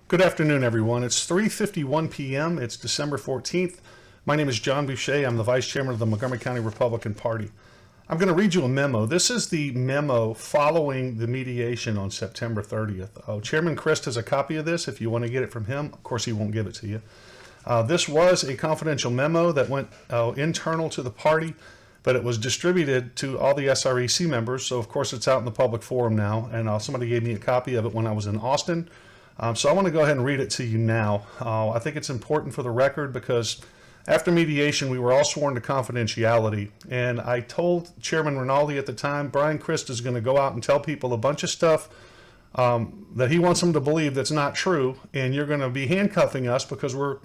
Good afternoon, everyone. It's 3:51 p.m. It's December 14th. My name is John Boucher. I'm the Vice Chairman of the Montgomery County Republican Party. I'm going to read you a memo. This is the memo following the mediation on September 30th. Chairman Christ has a copy of this if you want to get it from him. Of course, he won't give it to you. This was a confidential memo that went internal to the party, but it was distributed to all the SREC members. So, of course, it's out in the public forum now, and somebody gave me a copy of it when I was in Austin. So I want to go ahead and read it to you now. I think it's important for the record because after mediation, we were all sworn to confidentiality. And I told Chairman Rinaldi at the time, Bryan Christ is going to go out and tell people a bunch of stuff that he wants them to believe that's not true. And you're going to be handcuffing us because we're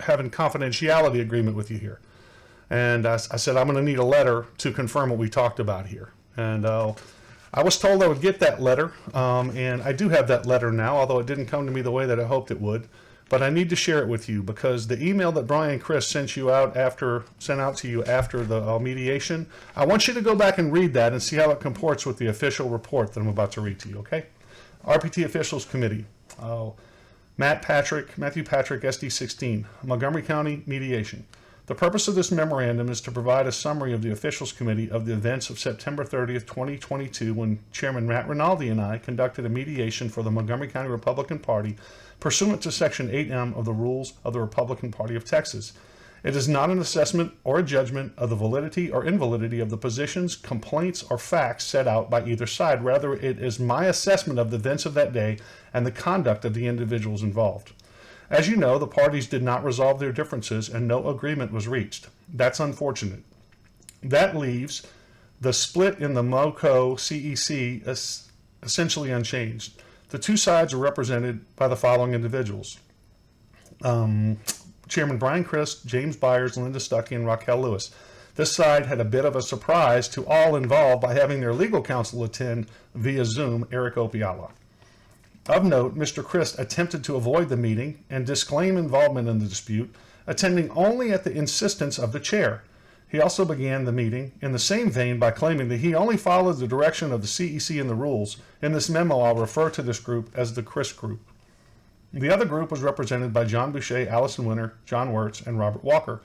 having confidentiality agreement with you here. And I said, I'm going to need a letter to confirm what we talked about here. And I was told I would get that letter, and I do have that letter now, although it didn't come to me the way that I hoped it would. But I need to share it with you because the email that Bryan Christ sent out to you after the mediation, I want you to go back and read that and see how it comports with the official report that I'm about to read to you, okay? RPT Officials Committee, Matthew Patrick, SD 16, Montgomery County Mediation. The purpose of this memorandum is to provide a summary of the Officials Committee of the events of September 30th, 2022, when Chairman Matt Rinaldi and I conducted a mediation for the Montgomery County Republican Party pursuant to Section 8M of the Rules of the Republican Party of Texas. It is not an assessment or a judgment of the validity or invalidity of the positions, complaints, or facts set out by either side. Rather, it is my assessment of the events of that day and the conduct of the individuals involved. As you know, the parties did not resolve their differences and no agreement was reached. That's unfortunate. That leaves the split in the MoCo CEC essentially unchanged. The two sides are represented by the following individuals. Chairman Bryan Christ, James Byers, Linda Stuckey, and Raquel Lewis. This side had a bit of a surprise to all involved by having their legal counsel attend via Zoom, Eric Opiala. Of note, Mr. Christ attempted to avoid the meeting and disclaim involvement in the dispute, attending only at the insistence of the chair. He also began the meeting in the same vein by claiming that he only followed the direction of the CEC and the rules. In this memo, I'll refer to this group as the Christ group. The other group was represented by John Boucher, Allison Winter, John Wirtz, and Robert Walker.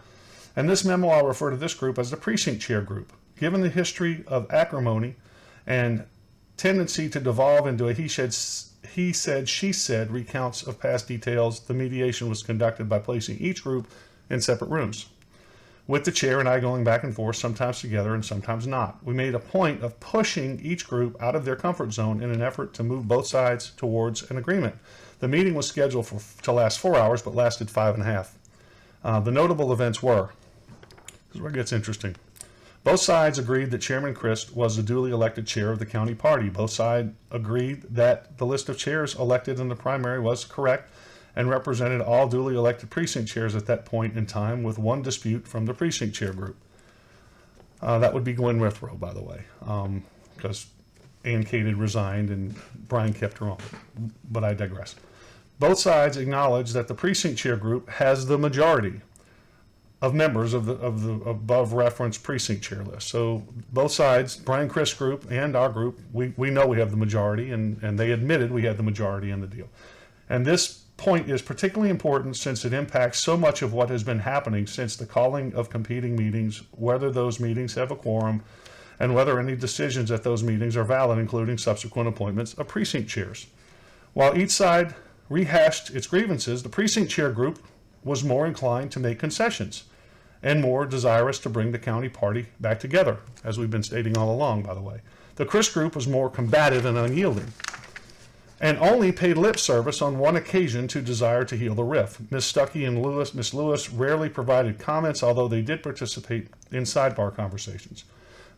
In this memo, I'll refer to this group as the precinct chair group. Given the history of acrimony and tendency to devolve into a he said, she said recounts of past details, the mediation was conducted by placing each group in separate rooms, with the chair and I going back and forth, sometimes together and sometimes not. We made a point of pushing each group out of their comfort zone in an effort to move both sides towards an agreement. The meeting was scheduled to last 4 hours, but lasted 5.5. The notable events were, this is where it gets interesting. Both sides agreed that Chairman Christ was the duly elected chair of the county party. Both sides agreed that the list of chairs elected in the primary was correct and represented all duly elected precinct chairs at that point in time, with one dispute from the precinct chair group. That would be Gwen Withrow, by the way, because Ann Kate had resigned and Bryan kept her on. But I digress. Both sides acknowledged that the precinct chair group has the majority of members of the above referenced precinct chair list. So both sides, Bryan Christ group and our group, we know we have the majority, and they admitted we had the majority in the deal. And this point is particularly important since it impacts so much of what has been happening since the calling of competing meetings, whether those meetings have a quorum, and whether any decisions at those meetings are valid, including subsequent appointments of precinct chairs. While each side rehashed its grievances, the precinct chair group was more inclined to make concessions and more desirous to bring the county party back together, as we've been stating all along, by the way. The Christ group was more combative and unyielding, and only paid lip service on one occasion to desire to heal the rift. Ms. Stuckey and Miss Lewis rarely provided comments, although they did participate in sidebar conversations.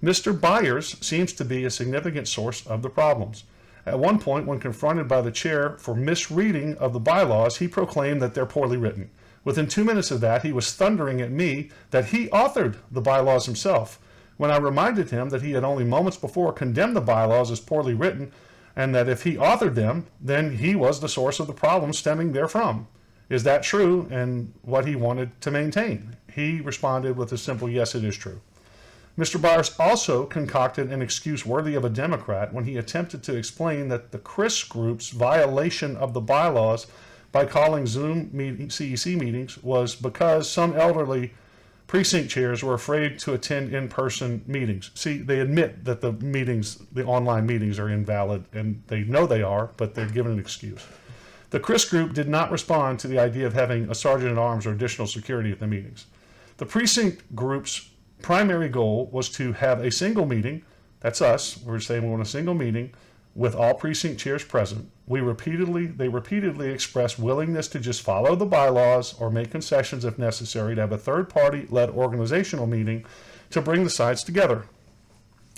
Mr. Byers seems to be a significant source of the problems. At one point, when confronted by the chair for misreading of the bylaws, he proclaimed that they're poorly written. Within 2 minutes of that, he was thundering at me that he authored the bylaws himself. When I reminded him that he had only moments before condemned the bylaws as poorly written, and that if he authored them, then he was the source of the problem stemming therefrom. Is that true, and what he wanted to maintain? He responded with a simple, yes, it is true. Mr. Byers also concocted an excuse worthy of a Democrat when he attempted to explain that the Christ group's violation of the bylaws by calling Zoom CEC meetings was because some elderly precinct chairs were afraid to attend in-person meetings. See, they admit that the online meetings are invalid, and they know they are, but they're given an excuse. The Christ group did not respond to the idea of having a sergeant-at-arms or additional security at the meetings. The precinct group's primary goal was to have a single meeting. That's us. We're saying we want a single meeting with all precinct chairs present. They repeatedly expressed willingness to just follow the bylaws or make concessions if necessary to have a third-party led organizational meeting to bring the sides together.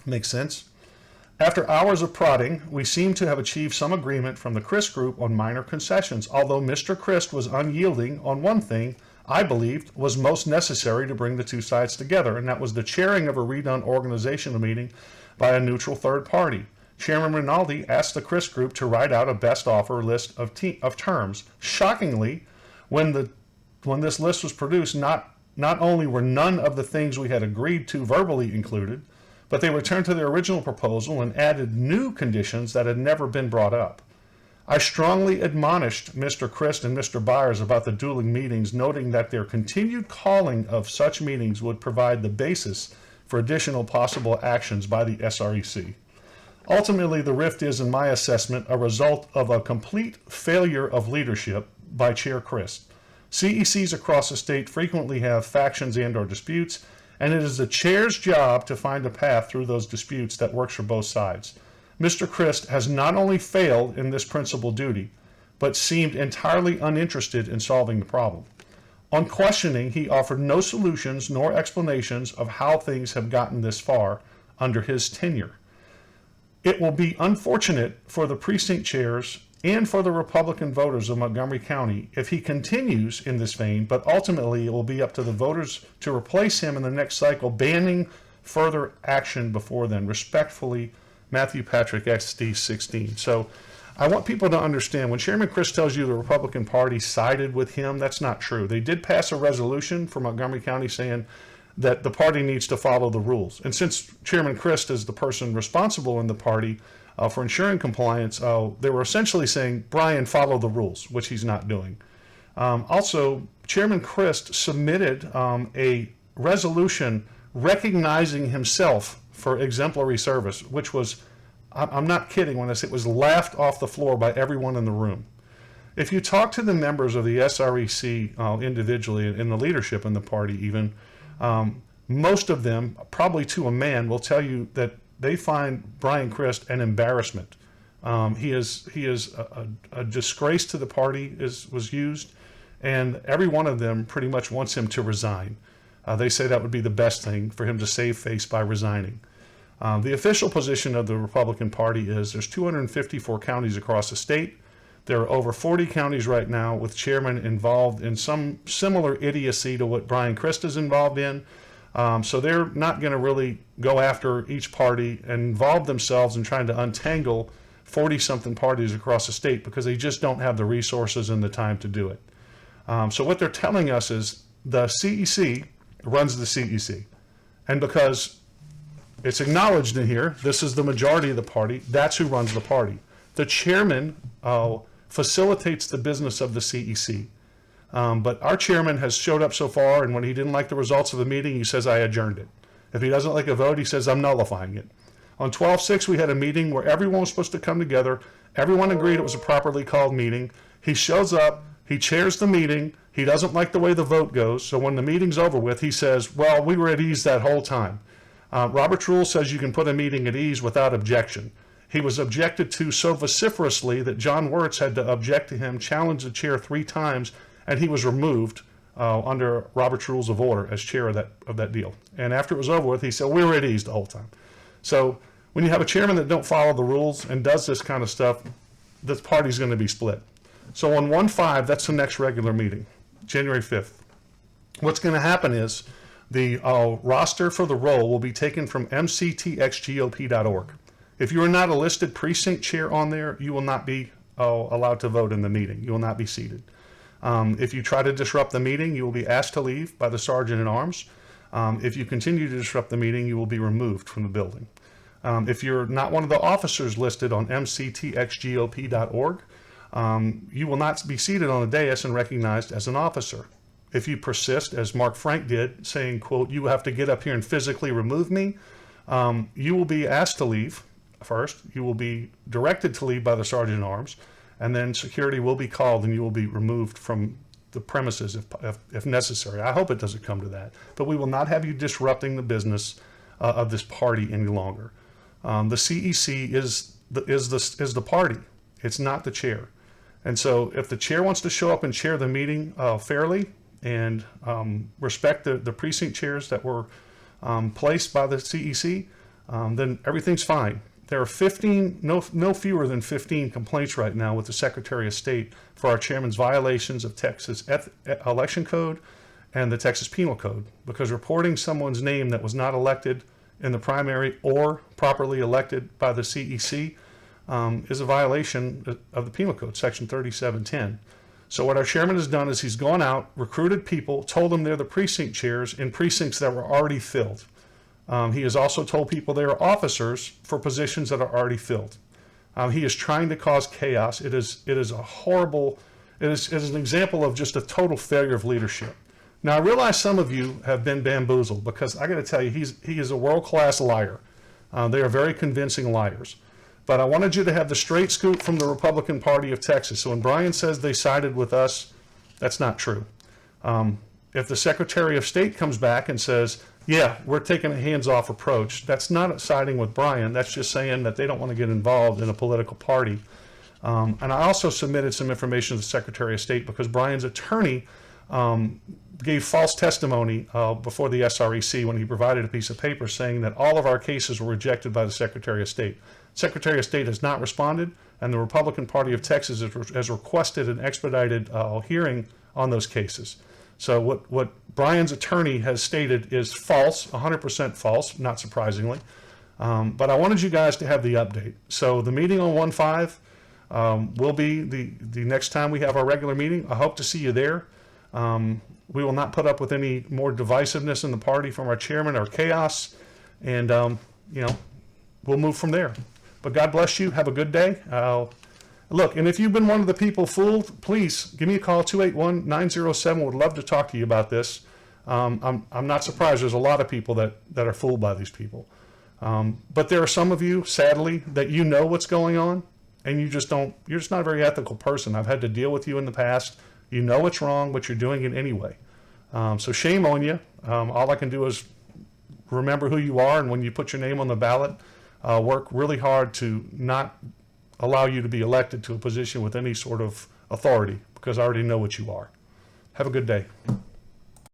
Makes sense? After hours of prodding, we seem to have achieved some agreement from the Christ group on minor concessions, although Mr. Christ was unyielding on one thing I believed was most necessary to bring the two sides together, and that was the chairing of a redone organizational meeting by a neutral third party. Chairman Rinaldi asked the Christ group to write out a best offer list of terms. Shockingly, when this list was produced, not only were none of the things we had agreed to verbally included, but they returned to their original proposal and added new conditions that had never been brought up. I strongly admonished Mr. Christ and Mr. Byers about the dueling meetings, noting that their continued calling of such meetings would provide the basis for additional possible actions by the SREC. Ultimately, the rift is, in my assessment, a result of a complete failure of leadership by Chair Christ. CECs across the state frequently have factions and/or disputes, and it is the chair's job to find a path through those disputes that works for both sides. Mr. Christ has not only failed in this principal duty, but seemed entirely uninterested in solving the problem. On questioning, he offered no solutions nor explanations of how things have gotten this far under his tenure. It will be unfortunate for the precinct chairs and for the Republican voters of Montgomery County if he continues in this vein, but ultimately it will be up to the voters to replace him in the next cycle, banning further action before then. Respectfully, Matthew Patrick, XD 16. So I want people to understand, when Chairman Christ tells you the Republican Party sided with him, that's not true. They did pass a resolution for Montgomery County saying that the party needs to follow the rules. And since Chairman Christ is the person responsible in the party for ensuring compliance, they were essentially saying, Bryan, follow the rules, which he's not doing. Also, Chairman Christ submitted a resolution recognizing himself for exemplary service, which was, I'm not kidding when I say it was laughed off the floor by everyone in the room. If you talk to the members of the SREC individually and the leadership in the party even, most of them, probably to a man, will tell you that they find Bryan Christ an embarrassment. He is a disgrace to the party, was used, and every one of them pretty much wants him to resign. They say that would be the best thing for him to save face by resigning. The official position of the Republican Party is there's 254 counties across the state. There are over 40 counties right now with chairmen involved in some similar idiocy to what Bryan Christ is involved in. So they're not going to really go after each party and involve themselves in trying to untangle 40-something parties across the state because they just don't have the resources and the time to do it. So what they're telling us is the CEC runs the CEC. And because it's acknowledged in here, this is the majority of the party, that's who runs the party. The chairman facilitates the business of the CEC. But our chairman has showed up so far, and when he didn't like the results of the meeting, he says, I adjourned it. If he doesn't like a vote, he says, I'm nullifying it. On 12/6, we had a meeting where everyone was supposed to come together. Everyone agreed it was a properly called meeting. He shows up, he chairs the meeting, he doesn't like the way the vote goes, so when the meeting's over with, he says, well, we were at ease that whole time. Robert's rule says you can put a meeting at ease without objection. He was objected to so vociferously that John Wirtz had to object to him, challenge the chair 3 times, and he was removed under Robert's Rules of Order as chair of that deal. And after it was over with, he said, we were at ease the whole time. So when you have a chairman that don't follow the rules and does this kind of stuff, the party's going to be split. So on 1/5, that's the next regular meeting, January 5th. What's going to happen is the roster for the role will be taken from mctxgop.org. If you are not a listed precinct chair on there, you will not be allowed to vote in the meeting. You will not be seated. If you try to disrupt the meeting, you will be asked to leave by the sergeant-at-arms. If you continue to disrupt the meeting, you will be removed from the building. If you're not one of the officers listed on mctxgop.org, you will not be seated on the dais and recognized as an officer. If you persist, as Mark Frank did, saying, quote, you have to get up here and physically remove me, you will be asked to leave first. You will be directed to leave by the Sergeant at Arms, and then security will be called and you will be removed from the premises if necessary. I hope it doesn't come to that. But we will not have you disrupting the business of this party any longer. The CEC is the party. It's not the chair. And so if the chair wants to show up and chair the meeting fairly and respect the precinct chairs that were placed by the CEC, then everything's fine. There are no fewer than 15 complaints right now with the Secretary of State for our chairman's violations of Texas election code and the Texas penal code, because reporting someone's name that was not elected in the primary or properly elected by the CEC is a violation of the penal code, section 3710. So what our chairman has done is he's gone out, recruited people, told them they're the precinct chairs in precincts that were already filled. He has also told people they are officers for positions that are already filled. He is trying to cause chaos. It is a horrible, it is an example of just a total failure of leadership. Now I realize some of you have been bamboozled, because I got to tell you, he is a world-class liar. They are very convincing liars. But I wanted you to have the straight scoop from the Republican Party of Texas. So when Bryan says they sided with us, that's not true. If the Secretary of State comes back and says, yeah, we're taking a hands-off approach, that's not siding with Bryan. That's just saying that they don't want to get involved in a political party. And I also submitted some information to the Secretary of State because Bryan's attorney gave false testimony before the SREC when he provided a piece of paper saying that all of our cases were rejected by the Secretary of State. Secretary of State has not responded, and the Republican Party of Texas has requested an expedited hearing on those cases. So what Bryan's attorney has stated is false, 100% false, not surprisingly. But I wanted you guys to have the update. So the meeting on 1/5 will be the next time we have our regular meeting. I hope to see you there. We will not put up with any more divisiveness in the party from our chairman or chaos. And, we'll move from there. But God bless you. Have a good day. Look, and if you've been one of the people fooled, please give me a call, 281-907. Would love to talk to you about this. I'm not surprised. There's a lot of people that are fooled by these people. But there are some of you, sadly, that you know what's going on, and you're just not a very ethical person. I've had to deal with you in the past. You know what's wrong, but you're doing it anyway. So shame on you. All I can do is remember who you are, and when you put your name on the ballot, work really hard to not allow you to be elected to a position with any sort of authority, because I already know what you are. Have a good day.